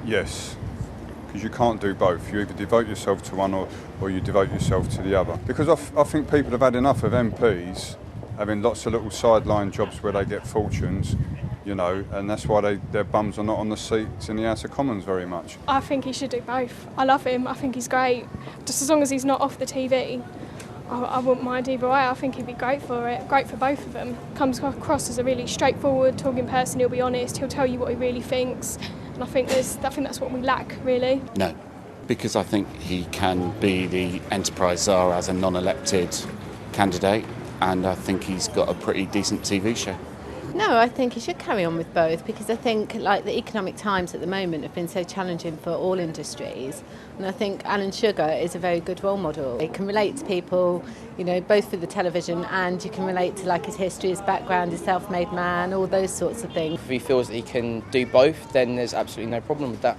Yes, because you can't do both. You either devote yourself to one or you devote yourself to the other. Because I think people have had enough of MPs having lots of little sideline jobs where they get fortunes, you know, and that's why their bums are not on the seats in the House of Commons very much. I think he should do both. I love him, I think he's great. Just as long as he's not off the TV, I wouldn't mind either way. I think he'd be great for it, great for both of them. Comes across as a really straightforward, talking person, he'll be honest, he'll tell you what he really thinks, and I think that's what we lack, really. No, because I think he can be the enterprise czar as a non-elected candidate, and I think he's got a pretty decent TV show. No, I think he should carry on with both, because I think like the economic times at the moment have been so challenging for all industries, and I think Alan Sugar is a very good role model. He can relate to people, you know, both through the television, and you can relate to like his history, his background, his self-made man, all those sorts of things. If he feels that he can do both, then there's absolutely no problem with that.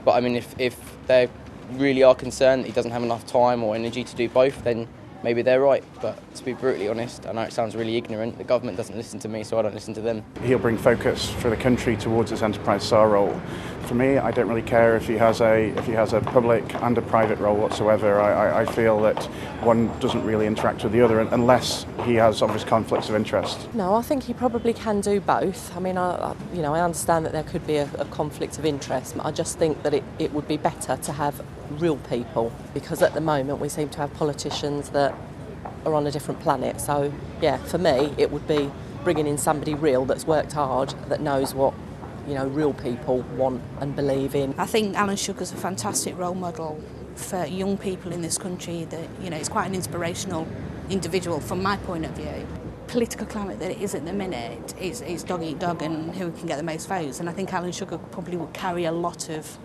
But I mean, if they really are concerned that he doesn't have enough time or energy to do both, then maybe they're right, but to be brutally honest, I know it sounds really ignorant, the government doesn't listen to me, so I don't listen to them. He'll bring focus for the country towards his enterprise czar role. For me, I don't really care if he has a public and a private role whatsoever. I feel that one doesn't really interact with the other unless he has obvious conflicts of interest. No, I think he probably can do both. I mean, I understand that there could be a conflict of interest, but I just think that it would be better to have real people, because at the moment we seem to have politicians that are on a different planet. So yeah, for me it would be bringing in somebody real that's worked hard, that knows what, you know, real people want and believe in. I think Alan Sugar's a fantastic role model for young people in this country. That, you know, he's quite an inspirational individual from my point of view. Political climate that it is at the minute is dog eat dog and who can get the most votes, and I think Alan Sugar probably would carry a lot of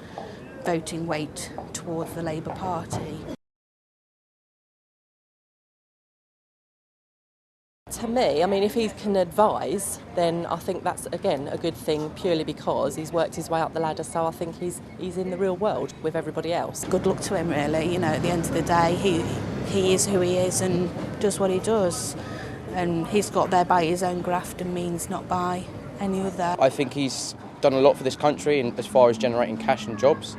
voting weight towards the Labour Party. To me, I mean, if he can advise, then I think that's, again, a good thing, purely because he's worked his way up the ladder, so I think he's in the real world with everybody else. Good luck to him, really. You know, at the end of the day, he is who he is and does what he does, and he's got there by his own graft and means, not by any other. I think he's done a lot for this country as far as generating cash and jobs,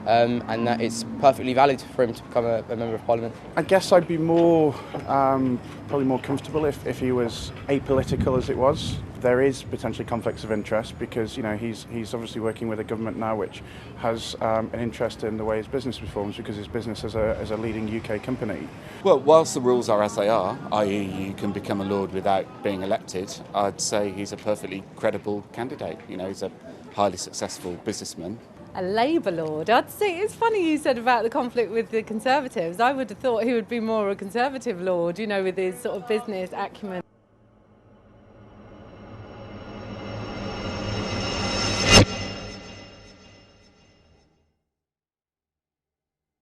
and that it's perfectly valid for him to become a Member of Parliament. I guess I'd be probably more comfortable if he was apolitical as it was. There is potentially conflicts of interest because, you know, he's obviously working with a government now which has an interest in the way his business performs, because his business is a leading UK company. Well, whilst the rules are as they are, i.e. you can become a Lord without being elected, I'd say he's a perfectly credible candidate. You know, he's a highly successful businessman. A Labour Lord. I'd say it's funny you said about the conflict with the Conservatives. I would have thought he would be more a Conservative Lord, you know, with his sort of business acumen.